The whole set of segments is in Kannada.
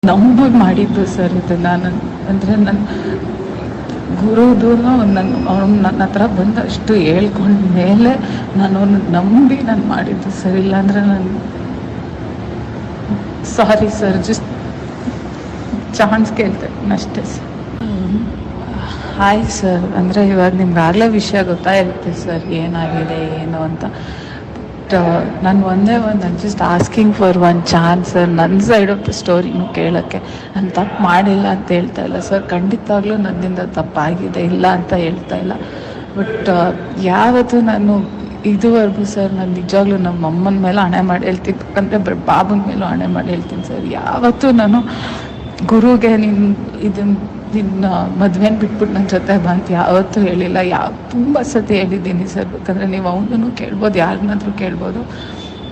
ನಂಬಿ ಮಾಡಿದ್ದು ಸರ್ ಇದು. ನಾನು ಅಂದರೆ ನನ್ನ ಗುರುದು ಅವ್ನು ನನ್ನ ಹತ್ರ ಬಂದಷ್ಟು ಹೇಳ್ಕೊಂಡ ಮೇಲೆ ನಾನು ಅವ್ನ ನಂಬಿ ನಾನು ಮಾಡಿದ್ದು ಸರ್. ಇಲ್ಲಾಂದರೆ ನಾನು ಸಾರಿ ಸರ್, ಜಸ್ಟ್ ಚಾನ್ಸ್ ಕೇಳ್ತೆ ಅಷ್ಟೇ ಸರ್. ಹಾಯ್ ಸರ್, ಅಂದರೆ ಇವಾಗ ನಿಮ್ಗೆ ಆಗಲೇ ವಿಷಯ ಗೊತ್ತಾಗಿರುತ್ತೆ ಸರ್ ಏನಾಗಿದೆ ಏನು ಅಂತ. ನಾನು ಒಂದೇ just asking for one chance sir. ನನ್ನ ಸೈಡ್ ಆಫ್ ದ ಸ್ಟೋರಿನೂ ಕೇಳೋಕ್ಕೆ. ನಾನು ತಪ್ಪು ಮಾಡಿಲ್ಲ ಅಂತ ಹೇಳ್ತಾ ಇಲ್ಲ ಸರ್, ಖಂಡಿತವಾಗ್ಲೂ ನನ್ನಿಂದ ತಪ್ಪಾಗಿದೆ, ಇಲ್ಲ ಅಂತ ಹೇಳ್ತಾ ಇಲ್ಲ. ಬಟ್ ಯಾವತ್ತೂ ನಾನು ಇದುವರೆಗೂ ಸರ್, ನಾನು ನಿಜವಾಗ್ಲೂ ನಮ್ಮ ಅಮ್ಮನ ಮೇಲೆ ಹಣೆ ಮಾಡಿ ಹೇಳ್ತೀನಿ, ಯಾಕಂದರೆ ಬಾಬನ ಮೇಲೂ ಹಣೆ ಮಾಡಿ ಹೇಳ್ತೀನಿ ಸರ್, ಯಾವತ್ತೂ ನಾನು ಗುರುಗೆ ನಿನ್ನ ಮದುವೆನ ಬಿಟ್ಬಿಟ್ಟು ನನ್ನ ಜೊತೆ ಬಂತು ಯಾವತ್ತೂ ಹೇಳಿಲ್ಲ. ತುಂಬ ಸತಿ ಹೇಳಿದ್ದೀನಿ ಸರ್, ಬೇಕಂದರೆ ನೀವು ಅವನೂ ಕೇಳ್ಬೋದು, ಯಾರನ್ನಾದ್ರೂ ಕೇಳ್ಬೋದು.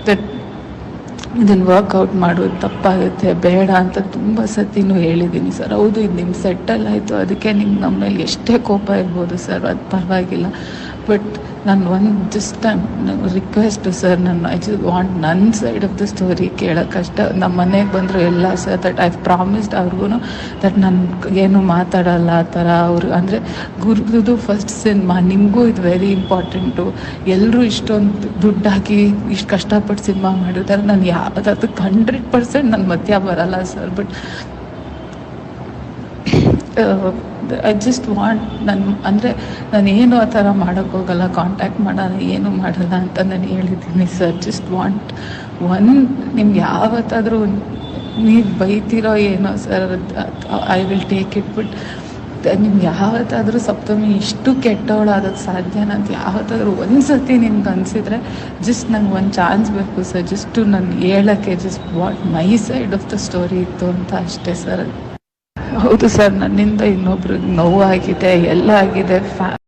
ದಟ್ ಇದನ್ನು ವರ್ಕೌಟ್ ಮಾಡೋದು ತಪ್ಪಾಗುತ್ತೆ, ಬೇಡ ಅಂತ ತುಂಬ ಸತಿನೂ ಹೇಳಿದ್ದೀನಿ ಸರ್. ಹೌದು, ಇದು ನಿಮ್ಮ ಸೆಟ್ಟಲ್ ಆಯಿತು, ಅದಕ್ಕೆ ನಿಮ್ಗೆ ನಮ್ಮ ಮೇಲೆ ಎಷ್ಟೇ ಕೋಪ ಇರ್ಬೋದು ಸರ್, ಅದು ಪರವಾಗಿಲ್ಲ. ಬಟ್ ನಾನು just request sir, I just want ನನ್ನ ಸೈಡ್ ಆಫ್ ದ ಸ್ಟೋರಿ ಕೇಳೋಕ್ಕಷ್ಟೇ. ನಮ್ಮ ಮನೆಗೆ ಬಂದರು ಎಲ್ಲ ಸರ್, ದಟ್ ಐ ಪ್ರಾಮಿಸ್ಡ್ ಅವ್ರಿಗೂ ದಟ್ ನಾನು ಏನು ಮಾತಾಡೋಲ್ಲ ಆ ಥರ. ಅವರು ಅಂದರೆ ಗುರುದು ಫಸ್ಟ್ ಸಿನಿಮಾ, ನಿಮಗೂ ಇದು ವೆರಿ ಇಂಪಾರ್ಟೆಂಟು. ಎಲ್ಲರೂ ಇಷ್ಟೊಂದು ದುಡ್ಡಾಕಿ ಇಷ್ಟು ಕಷ್ಟಪಟ್ಟು ಸಿನಿಮಾ ಮಾಡಿರ್ತಾರೆ, ನಾನು ಯಾವುದಕ್ಕೆ 100% ನನ್ನ ಮಧ್ಯ ಬರಲ್ಲ sir. But I just want ನಾನೇನು ಆ ಥರ ಮಾಡೋಕ್ಕೋಗಲ್ಲ, ಕಾಂಟ್ಯಾಕ್ಟ್ ಮಾಡೋಣ, ಏನು ಮಾಡಲ್ಲ ಅಂತ ನಾನು ಹೇಳಿದ್ದೀನಿ ಸರ್. ಜಸ್ಟ್ ವಾಂಟ್ ನಿಮ್ಗೆ ಯಾವತ್ತಾದರೂ ನೀವು ಬೈತಿರೋ ಏನೋ sir, I will take it. But ನಿಮ್ಗೆ ಯಾವತ್ತಾದರೂ ಸಪ್ತಮಿ ಇಷ್ಟು ಕೆಟ್ಟವಳಾಗೋಕ್ಕೆ ಸಾಧ್ಯನಾ ಅಂತ ಯಾವತ್ತಾದರೂ ಒಂದು ಸತಿ ನಿಮ್ಗೆ ಅನಿಸಿದ್ರೆ ಜಸ್ಟ್ ನಂಗೆ ಒಂದು ಚಾನ್ಸ್ ಬೇಕು ಸರ್. ಜಸ್ಟು ನಾನು ಹೇಳೋಕ್ಕೆ just what my side of the story ಇತ್ತು ಅಂತ ಅಷ್ಟೇ ಸರ್. ಹೌದು ಸರ್, ನನ್ನಿಂದ ಇನ್ನೊಬ್ರಿಗೆ ನೋವಾಗಿದೆ, ಎಲ್ಲ ಆಗಿದೆ.